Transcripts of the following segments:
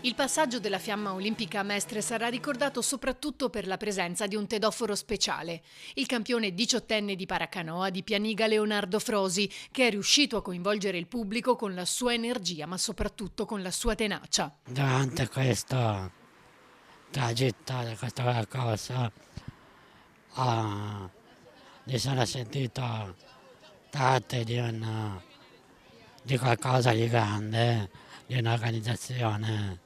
Il passaggio della fiamma olimpica a Mestre sarà ricordato soprattutto per la presenza di un tedoforo speciale, il campione diciottenne di paracanoa di Pianiga Leonardo Frosi, che è riuscito a coinvolgere il pubblico con la sua energia, ma soprattutto con la sua tenacia. Durante questo tragitto di questa cosa mi sono sentito parte di qualcosa di grande, di un'organizzazione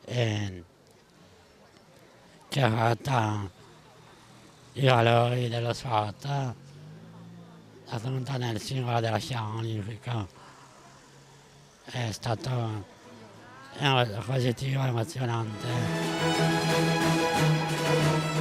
che ha fatto i valori dello sport, la tenuta nel simbolo della fiamma olimpica. È stato positivo, emozionante.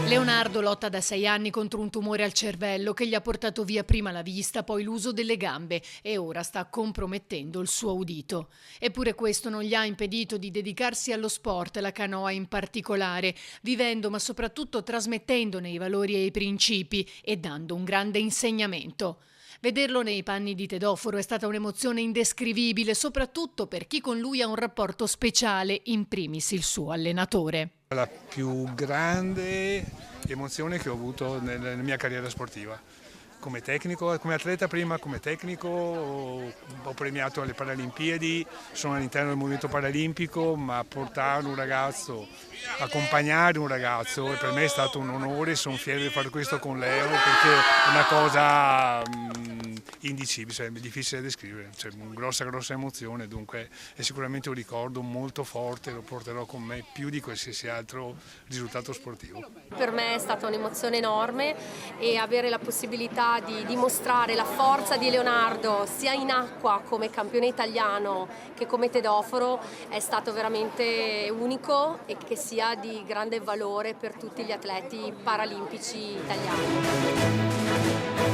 Leonardo lotta da 6 anni contro un tumore al cervello che gli ha portato via prima la vista, poi l'uso delle gambe e ora sta compromettendo il suo udito. Eppure questo non gli ha impedito di dedicarsi allo sport, la canoa in particolare, vivendo ma soprattutto trasmettendone i valori e i principi e dando un grande insegnamento. Vederlo nei panni di Tedoforo è stata un'emozione indescrivibile, soprattutto per chi con lui ha un rapporto speciale, in primis il suo allenatore. La più grande emozione che ho avuto nella mia carriera sportiva. Come tecnico, come atleta prima, come tecnico ho premiato alle Paralimpiadi, sono all'interno del movimento paralimpico, ma portare un ragazzo, accompagnare un ragazzo, per me è stato un onore, sono fiero di fare questo con Leo perché è una cosa indicibile, è difficile da descrivere, c'è una grossa emozione, dunque è sicuramente un ricordo molto forte, lo porterò con me più di qualsiasi altro risultato sportivo. Per me è stata un'emozione enorme e avere la possibilità di dimostrare la forza di Leonardo sia in acqua come campione italiano che come tedoforo è stato veramente unico e che sia di grande valore per tutti gli atleti paralimpici italiani.